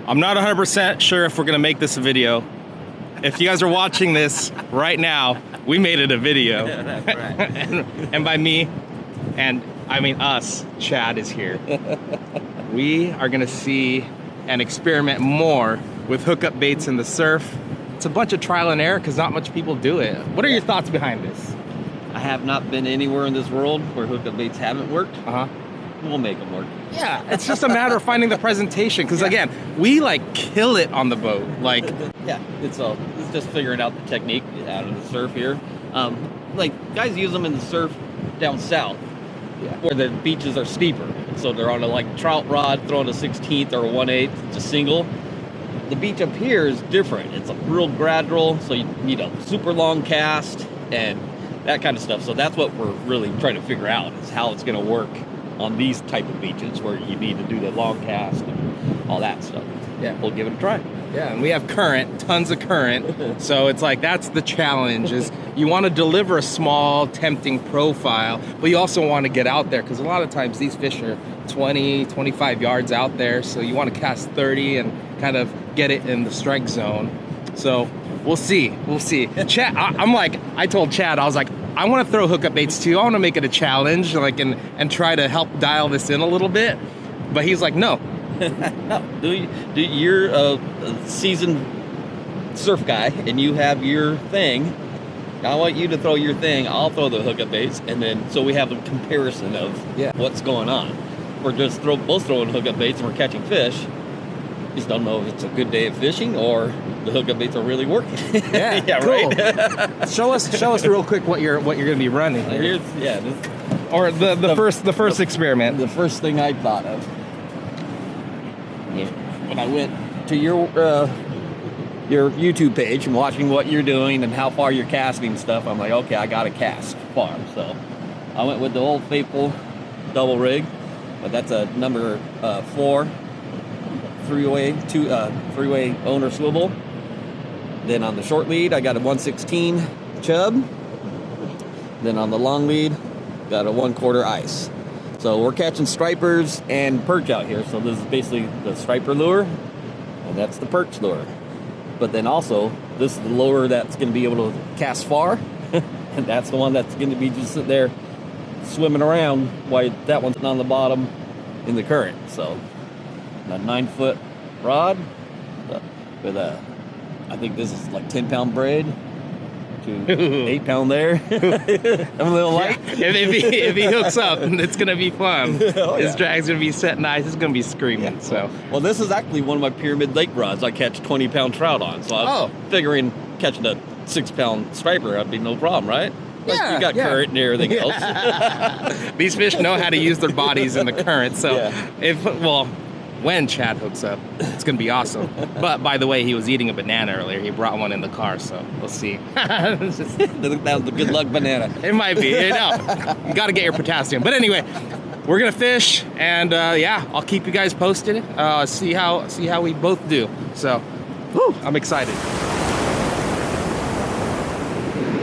I'm not 100% sure if we're gonna make this a video. If you guys are watching this right now, we made it a video. Yeah, that's right. and by me, and I mean us, Chad is here. We are gonna see and experiment more with hookup baits in the surf. It's a bunch of trial and error because not much people do it. What are your thoughts behind this? I have not been anywhere in this world where hookup baits haven't worked. We'll make them work. Yeah, it's just a matter of finding the presentation because again, we like kill it on the boat. Like, yeah, it's just figuring out the technique out of the surf here. Like guys use them in the surf down south, where the beaches are steeper. So they're on a like trout rod, throwing a 16th or a 1/8, it's a single. The beach up here is different. It's a real gradual, so you need a super long cast and that kind of stuff. So that's what we're really trying to figure out is how it's going to work on these type of beaches where you need to do the long cast and all that stuff. Yeah, we'll give it a try. Yeah, and we have current, tons of current. So it's like, that's the challenge is you want to deliver a small, tempting profile, but you also want to get out there because a lot of times these fish are 20, 25 yards out there. So you want to cast 30 and kind of get it in the strike zone. So we'll see, Chad, I told Chad, I was like, I want to throw hookup baits too. I want to make it a challenge, like, and try to help dial this in a little bit. But he's like, no. No, you're a seasoned surf guy, and you have your thing. I want you to throw your thing. I'll throw the hookup baits, and then so we have a comparison of what's going on. We're just both throwing hookup baits, and we're catching fish. Just don't know if it's a good day of fishing or the hookup baits are really working. Yeah, yeah, cool. Right. show us real quick what you're gonna be running. Here's, or the first experiment. The first thing I thought of when I went to your YouTube page and watching what you're doing and how far you're casting and stuff. I'm like, okay, I gotta cast far. So I went with the old faithful double rig, but that's a number 4. Three-way owner swivel. Then on the short lead, I got a 1/16 chub. Then on the long lead, got a 1/4 ice. So we're catching stripers and perch out here. So this is basically the striper lure, and that's the perch lure. But then also, this is the lure that's going to be able to cast far, and that's the one that's going to be just sitting there swimming around while that one's on the bottom in the current. So a 9-foot rod with I think this is like 10-pound braid to 8-pound there. I'm a little light. Yeah. If he hooks up, it's gonna be fun. His drag's gonna be set nice. It's gonna be screaming. Yeah. So well, this is actually one of my pyramid lake rods. I catch 20-pound trout on. So I'm figuring catching a 6-pound striper that'd be no problem, right? Like you got current and everything else. These fish know how to use their bodies in the current. So when Chad hooks up, it's gonna be awesome. But by the way, he was eating a banana earlier. He brought one in the car, so we'll see. That was the good luck banana. It might be. You gotta get your potassium. But anyway, we're gonna fish, and I'll keep you guys posted. See how we both do. So, I'm excited.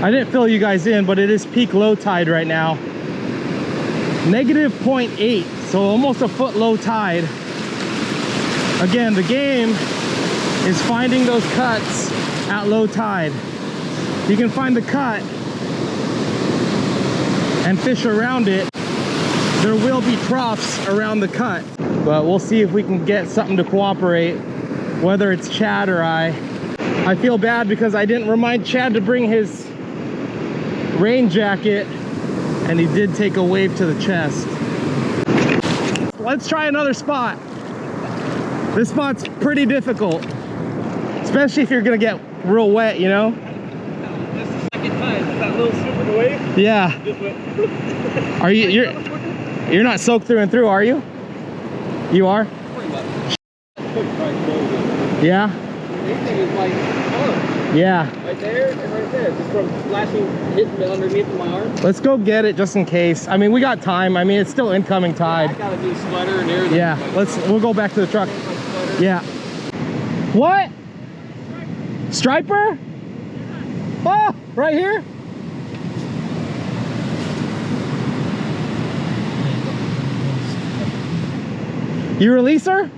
I didn't fill you guys in, but it is peak low tide right now. -0.8, so almost a foot low tide. Again, the game is finding those cuts at low tide. You can find the cut and fish around it. There will be troughs around the cut, but we'll see if we can get something to cooperate, whether it's Chad or I. I feel bad because I didn't remind Chad to bring his rain jacket, and he did take a wave to the chest. Let's try another spot. This spot's pretty difficult, especially if you're gonna get real wet, you know? This is the second time. That little slip of the wave? Yeah. Just went. Are you're not soaked through and through, are you? You are? Pretty much. Yeah? Everything is like arm. Yeah. Right there and right there. Just from splashing, hitting it underneath my arm. Let's go get it just in case. I mean, we got time. I mean, it's still incoming tide. I got a new sweater and everything. Yeah, we'll go back to the truck. Yeah. What? Striper? Oh, right here? You release her?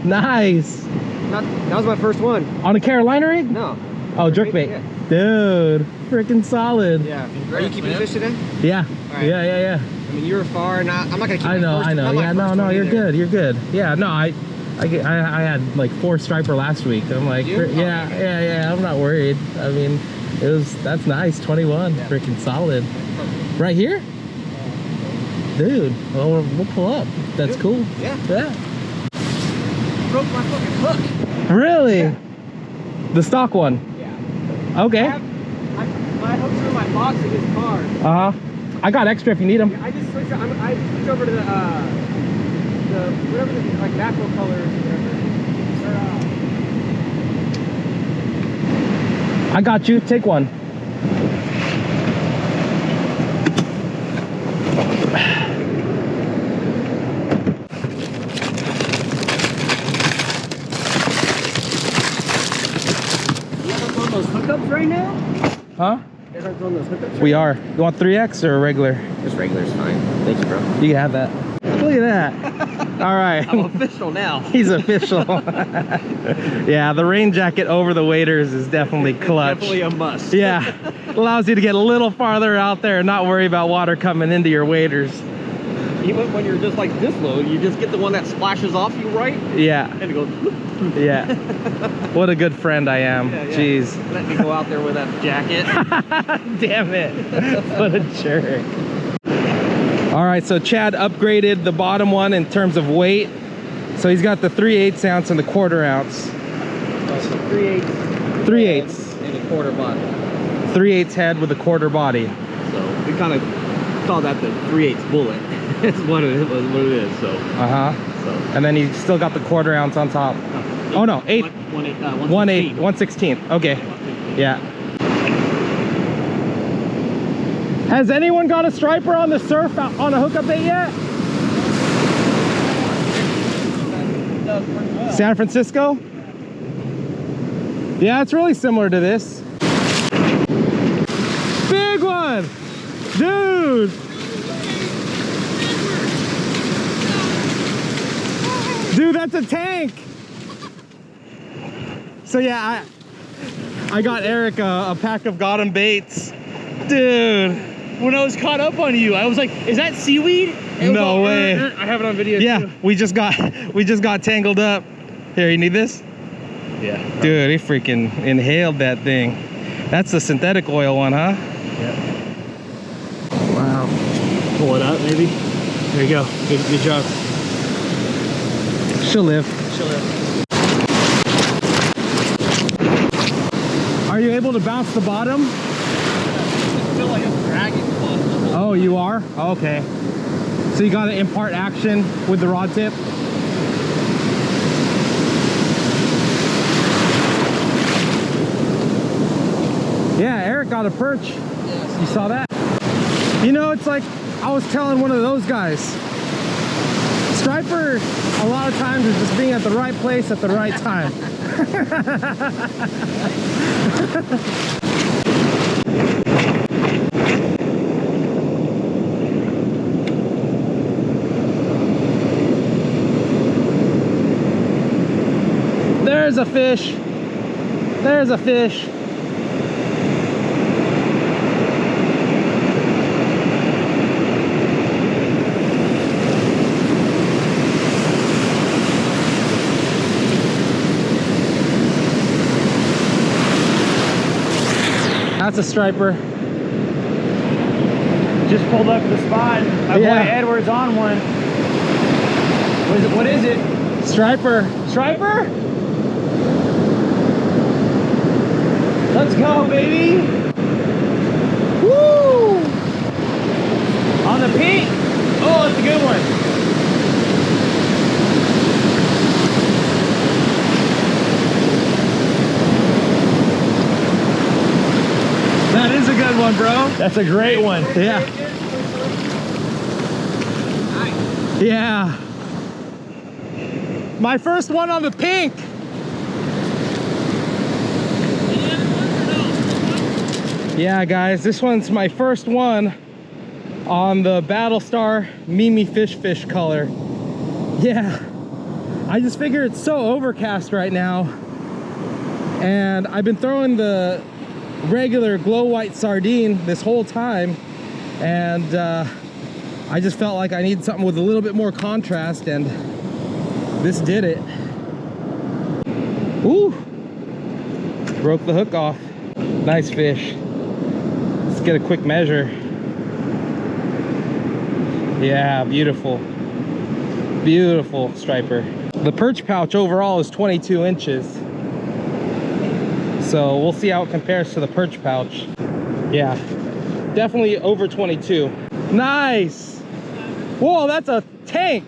Nice. That was my first one. On a Carolina rig? No. Oh, jerkbait. Yeah. Dude, freaking solid. Yeah. Are you keeping fish today? Yeah. All right. Yeah. I mean, you were far, and I'm not gonna keep. I know. Yeah, no, you're good. You're good. Yeah, no, I had like 4 striper last week. I'm like, yeah. I'm not worried. I mean, that's nice. 21, freaking solid. Right here, dude. Well, we'll pull up. That's cool. Yeah. Yeah. Broke my fucking hook. Really? Yeah. The stock one. Yeah. Okay. My hooks are in my box in his car. I got extra if you need them. I just switched. I switched over to the whatever the like natural colors or whatever. I got you. Take one. You guys on those hookups right now? Huh? You guys on those hookups? We are. You want 3X or regular? Just regular's fine. Thank you, bro. You can have that. Look at that. All right. I'm official now. He's official. Yeah, the rain jacket over the waders is definitely clutch. Definitely a must. Yeah. Allows you to get a little farther out there and not worry about water coming into your waders. Even when you're just like this low, you just get the one that splashes off you right, Yeah. and it goes. Yeah. What a good friend I am. Yeah. Jeez. Let me go out there with that jacket. Damn it. What a jerk. All right, so Chad upgraded the bottom one in terms of weight. So he's got the 3/8 ounce and the 1/4 ounce. 3/8. 3/8. And a 1/4 body. 3/8 head with a 1/4 body. So we kind of call that the 3/8 bullet. That's what it is. So. So. And then you still got the 1/4 ounce on top. Oh no, 8. 1/16. Okay. Yeah. Has anyone got a striper on the surf on a hookup bait yet? San Francisco? Yeah, it's really similar to this. Big one! Dude! Dude, that's a tank! So yeah, I got Eric a pack of Got 'em baits. Dude. When I was caught up on you, I was like, is that seaweed? No way. I have it on video Yeah, too. we just got tangled up. Here, you need this? Yeah. Dude, he freaking inhaled that thing. That's the synthetic oil one, huh? Yeah. Wow. Pull it up, maybe. There you go. Good job. She'll live. Chill out. Are you able to bounce the bottom? I feel like it's dragging. Oh, you are? Okay. So you got to impart action with the rod tip? Yeah, Eric got a perch. Yes. You saw that? You know, it's like I was telling one of those guys. Striper, a lot of times, is just being at the right place at the right time. There's a fish. There's a fish. That's a striper. Just pulled up the spot. My boy Edward's on one. What is it? Striper. Striper? Let's go, baby. Woo! On the pink. Oh, that's a good one. That is a good one, bro. That's a great one. Yeah. Yeah. My first one on the pink. Yeah, guys, this one's my first one on the Battlestar Mimi Fish color. Yeah. I just figure it's so overcast right now, and I've been throwing the regular glow white sardine this whole time, and I just felt like I needed something with a little bit more contrast, and this did it. Ooh, broke the hook off. Nice fish. Let's get a quick measure. Yeah, beautiful. Beautiful striper. The perch pouch overall is 22 inches. So we'll see how it compares to the perch pouch. Yeah, definitely over 22. Nice. Whoa, that's a tank.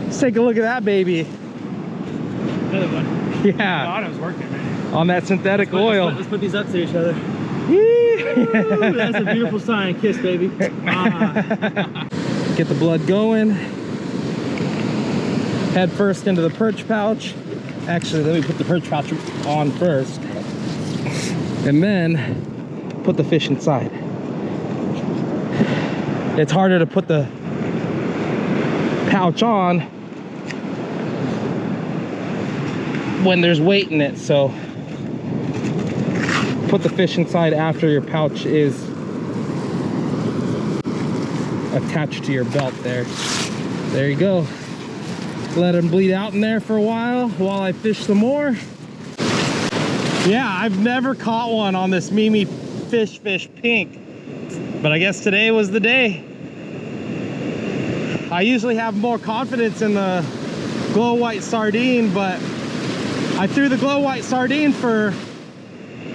Let's take a look at that baby. Another one. Yeah. God, I was working, man. On that synthetic oil. Let's put these up to each other. Ooh, That's a beautiful sign. Kiss, baby. Ah. Get the blood going. Head first into the perch pouch. Actually, let me put the perch pouch on first, and then put the fish inside. It's harder to put the pouch on when there's weight in it, so put the fish inside after your pouch is attached to your belt there. There you go. Let them bleed out in there for a while I fish some more. Yeah, I've never caught one on this Mimi Fish Pink, but I guess today was the day. I usually have more confidence in the glow white sardine, but I threw the glow white sardine for,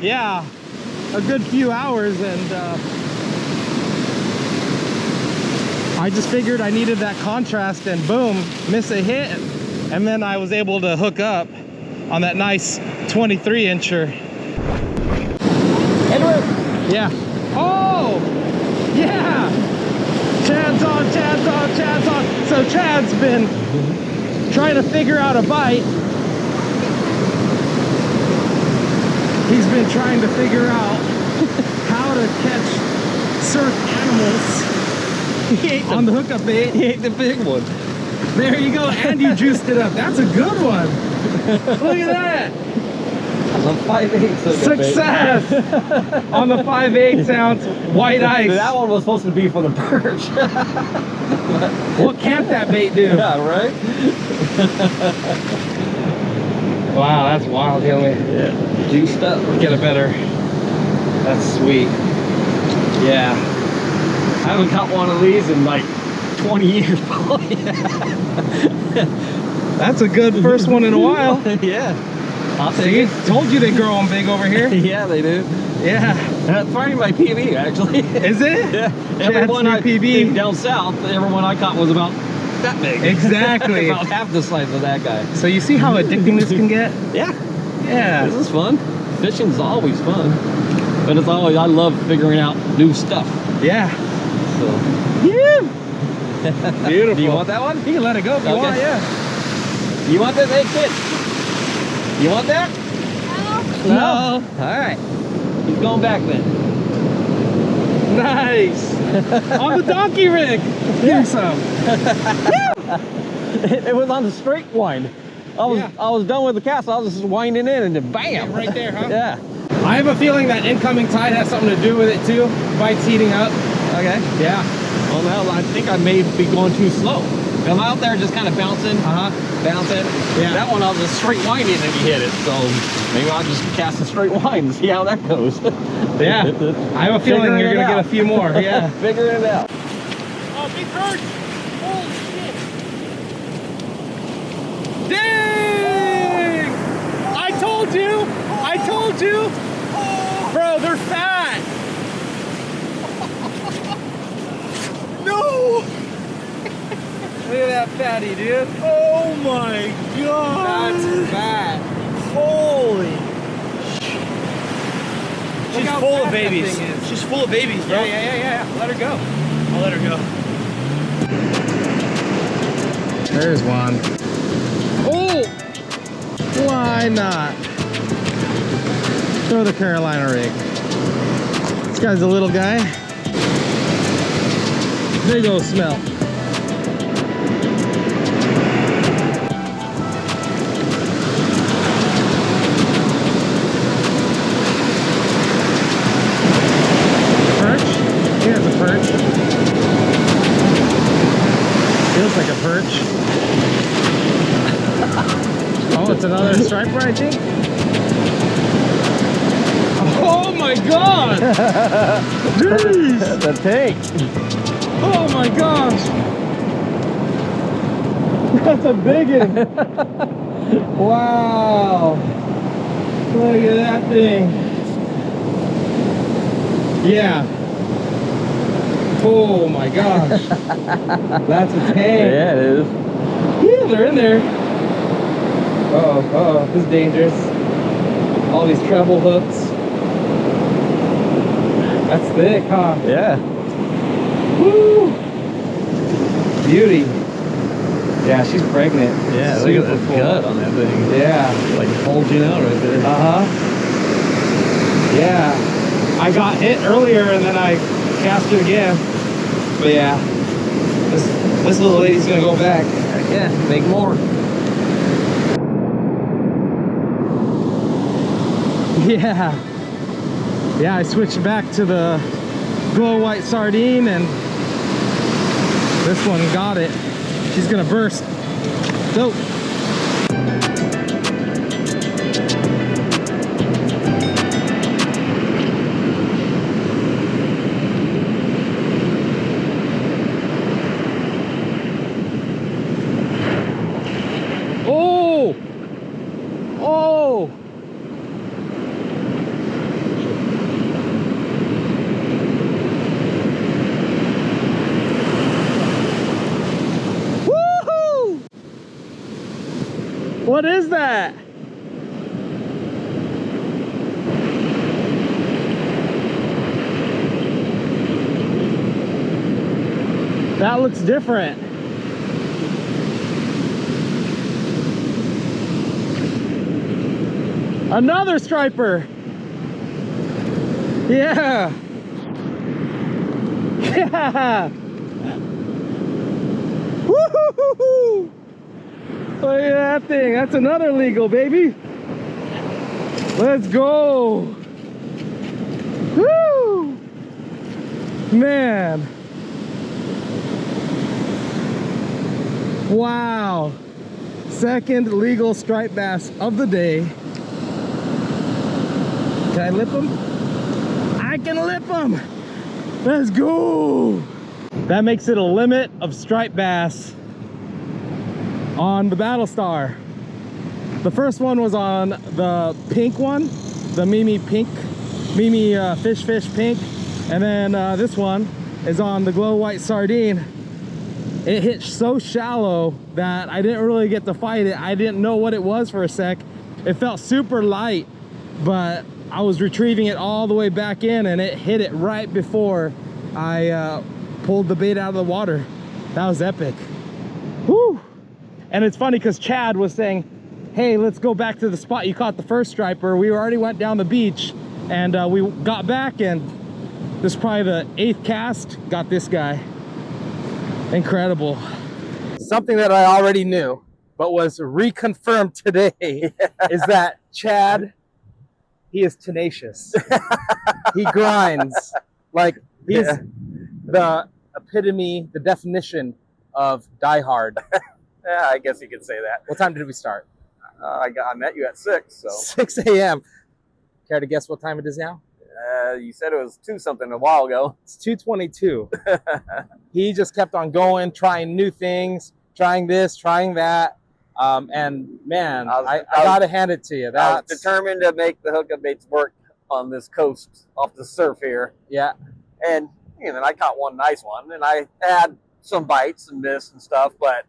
yeah, a good few hours, and I just figured I needed that contrast, and boom, miss a hit, and then I was able to hook up on that nice 23 incher. Edward! Yeah. Oh! Yeah! Chad's on, Chad's on, Chad's on. So Chad's been trying to figure out a bite. He's been trying to figure out how to catch surf animals. He ate on the hookup bait. He ate the big one. There you go, and you juiced it up. That's a good one. Look at that. On 5/8 Success on the 5/8 ounce white ice. That one was supposed to be for the perch. What can't that bait do? Yeah, right? Wow, that's wild, Hilly. Yeah. Juiced up. Get a better. That's sweet. Yeah. I haven't caught one of these in like 20 years probably. That's a good first one in a while. Yeah. I'll See, take it. told you they grow them big over here. Yeah, they do. Yeah. That's probably my PB actually. Is it? Yeah. Chad's Everyone new I PB. down south, everyone I caught was about that big. Exactly. About half the size of that guy. So you see how addicting this can get? Yeah. Yeah. This is fun. Fishing's always fun. But it's always, I love figuring out new stuff. Yeah. So. Yeah. Beautiful. Do you want that one? You can let it go if you Okay. want, yeah. You want that? Hey, kid. You want that? No. All right. He's going back then. Nice. On the donkey rig. Give me some. It was on the straight wind. I was done with the cast. I was just winding in and then bam. Right there, huh? Yeah. I have a feeling that incoming tide has something to do with it too. Bite's heating up. Okay. Yeah. Well, now I think I may be going too slow. I'm out there just kind of bouncing, bouncing. Yeah. That one I was just straight winding and he hit it. So maybe I'll just cast a straight wind and see how that goes. Yeah. I have a feeling you're gonna get a few more. Yeah. Figuring it out. Oh, big perch! Holy shit! Dang! I told you! I told you! Bro, they're fat! No! Look at that fatty, dude. Oh my god! That's fat. Holy! Look She's how full fat of that babies. thing is. She's full of babies, bro. Yeah. Let her go. I'll let her go. There's one. Oh! Why not? Throw the Carolina rig. This guy's a little guy. Big old smell. another striper, I think. Oh my god! Jeez! The tank. Oh my gosh! That's a big one! Wow! Look at that thing! Yeah! Oh my gosh! That's a tank! Yeah, it is. Yeah, they're in there! Uh-oh, this is dangerous. All these treble hooks. That's thick, huh? Yeah. Woo! Beauty. Yeah, she's pregnant. Yeah, look Super at the full. gut on that thing. Yeah. Like bulging out right there. Uh-huh. Yeah. I got hit earlier and then I cast it again. But yeah. This little lady's gonna go back. Yeah, make more. Yeah. Yeah, I switched back to the glow white sardine and this one got it. She's gonna burst. Go. Oh! Oh! Woohoo! What is that? That looks different. Another striper. Yeah. Yeah. Woo-hoo-hoo-hoo. Look at that thing. That's another legal, baby. Let's go. Woo. Man. Wow. Second legal striped bass of the day. Can I lip them? I can lip them. Let's go. That makes it a limit of striped bass on the Battlestar. The first one was on the pink one, the Mimi pink, Mimi fish pink, and then this one is on the glow white sardine. It hit so shallow that I didn't really get to fight it. I didn't know what it was for a sec. It felt super light, but I was retrieving it all the way back in and it hit it right before I pulled the bait out of the water. That was epic. Woo! And it's funny because Chad was saying, hey, let's go back to the spot you caught the first striper. We already went down the beach and we got back and this is probably the 8th cast, got this guy. Incredible. Something that I already knew, but was reconfirmed today is that Chad, he is tenacious. He grinds. Like, he's the epitome, the definition of die hard. Yeah, I guess you could say that. What time did we start? I met you at 6, so 6 a.m. Care to guess what time it is now? you said it was 2 something a while ago. It's 2:22. He just kept on going, trying new things, trying this, trying that. And man, I gotta hand it to you. I was determined to make the Hookupbaits work on this coast off the surf here. Yeah. And you know, I caught one nice one, and I had some bites and missed and stuff, but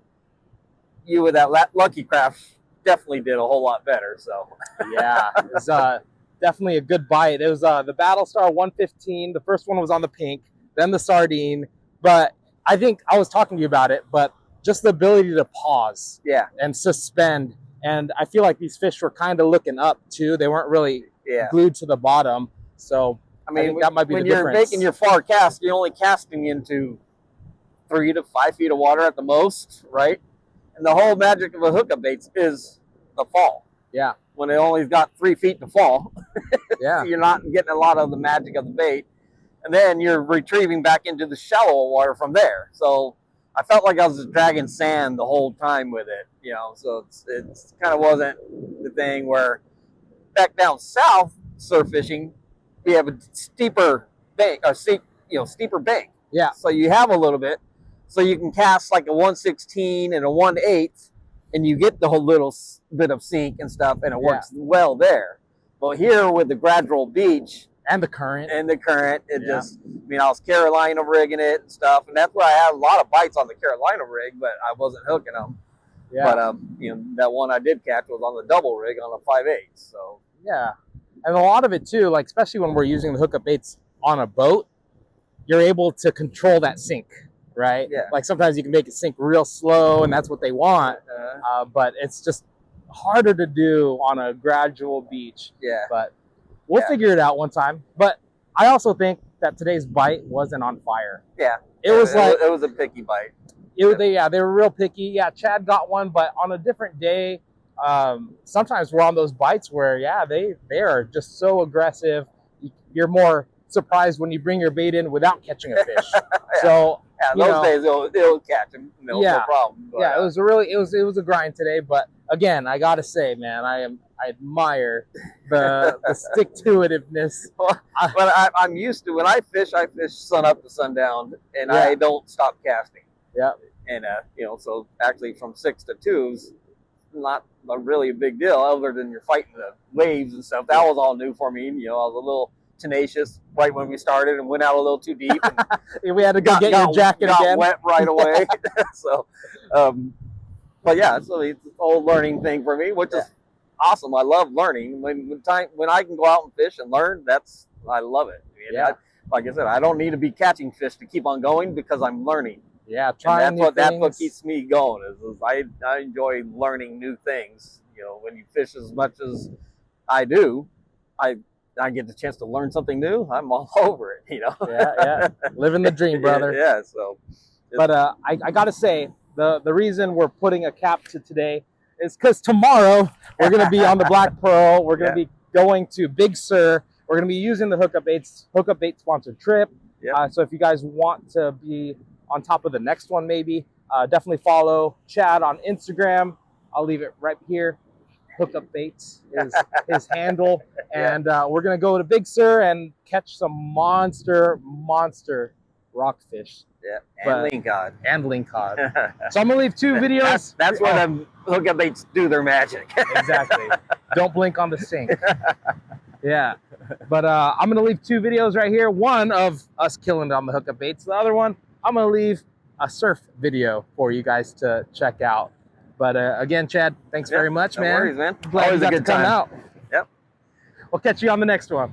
you with that Lucky Craft definitely did a whole lot better. So yeah, it was definitely a good bite. It was the Battlestar 115. The first one was on the pink, then the sardine. But I think I was talking to you about it, but just the ability to pause, and suspend. And I feel like these fish were kind of looking up too. They weren't really glued to the bottom. So I mean, that might be the difference. When you're making your far cast, you're only casting into 3 to 5 feet of water at the most, right? And the whole magic of a Hookupbaits is the fall. Yeah. When it only got 3 feet to fall, yeah, you're not getting a lot of the magic of the bait. And then you're retrieving back into the shallow water from there. So I felt like I was just dragging sand the whole time with it, you know. So it's kind of wasn't the thing where back down south surf fishing, we have a steeper bank, or steeper bank. Yeah. So you have a little bit, so you can cast like a 1/16 and a 1/8, and you get the whole little bit of sink and stuff, and it works well there. But here with the gradual beach and the current, it just, I mean, I was Carolina rigging it and stuff, and that's where I had a lot of bites on the Carolina rig, but I wasn't hooking them. Yeah. But you know, that one I did catch was on the double rig on a 5/8. So yeah, and a lot of it too, like especially when we're using the hookup baits on a boat, you're able to control that sink, right? Yeah. Like sometimes you can make it sink real slow, and that's what they want. But it's just harder to do on a gradual beach. Yeah. But we'll figure it out one time. But I also think that today's bite wasn't on fire. Yeah. It was it was a picky bite. They were real picky. Yeah, Chad got one, but on a different day, sometimes we're on those bites where, they are just so aggressive. You're more surprised when you bring your bait in without catching a fish. So those days it'll catch them, no problem. But, it was a grind today. But again, I gotta say, man, I admire the stick to itiveness. But I'm used to, when I fish sun up to sundown, and I don't stop casting. Yeah. And so actually from 6 to 2's not really a big deal, other than you're fighting the waves and stuff. That was all new for me. You know, I was a little tenacious right when we started and went out a little too deep. And we had to get your jacket again. Got wet right away. So, but yeah, so it's an old learning thing for me, which is awesome. I love learning. When I can go out and fish and learn, I love it. Like I said, I don't need to be catching fish to keep on going because I'm learning. Yeah, that's what keeps me going. Is I enjoy learning new things. You know, when you fish as much as I do, I get the chance to learn something new. I'm all over it. You know. Yeah, living the dream, brother. Yeah. So, but I gotta say, the reason we're putting a cap to today is because tomorrow we're gonna be on the Black Pearl. We're gonna be going to Big Sur. We're gonna be using the Hookup Bait sponsored trip. Yep. So if you guys want to be on top of the next one, maybe definitely follow Chad on Instagram. I'll leave it right here. Hookupbaits is his handle. And we're gonna go to Big Sur and catch some monster rockfish. Yeah, and lingcod. And lingcod. So I'm gonna leave 2 videos. That's where the Hookupbaits do their magic. Exactly. Don't blink on the sink. Yeah. But I'm gonna leave 2 videos right here. One of us killing it on the Hookupbaits. The other one, I'm gonna leave a surf video for you guys to check out. But again, Chad, thanks very much, man. No worries, man. Glad Always you got a good to come time. out. Yep. We'll catch you on the next one.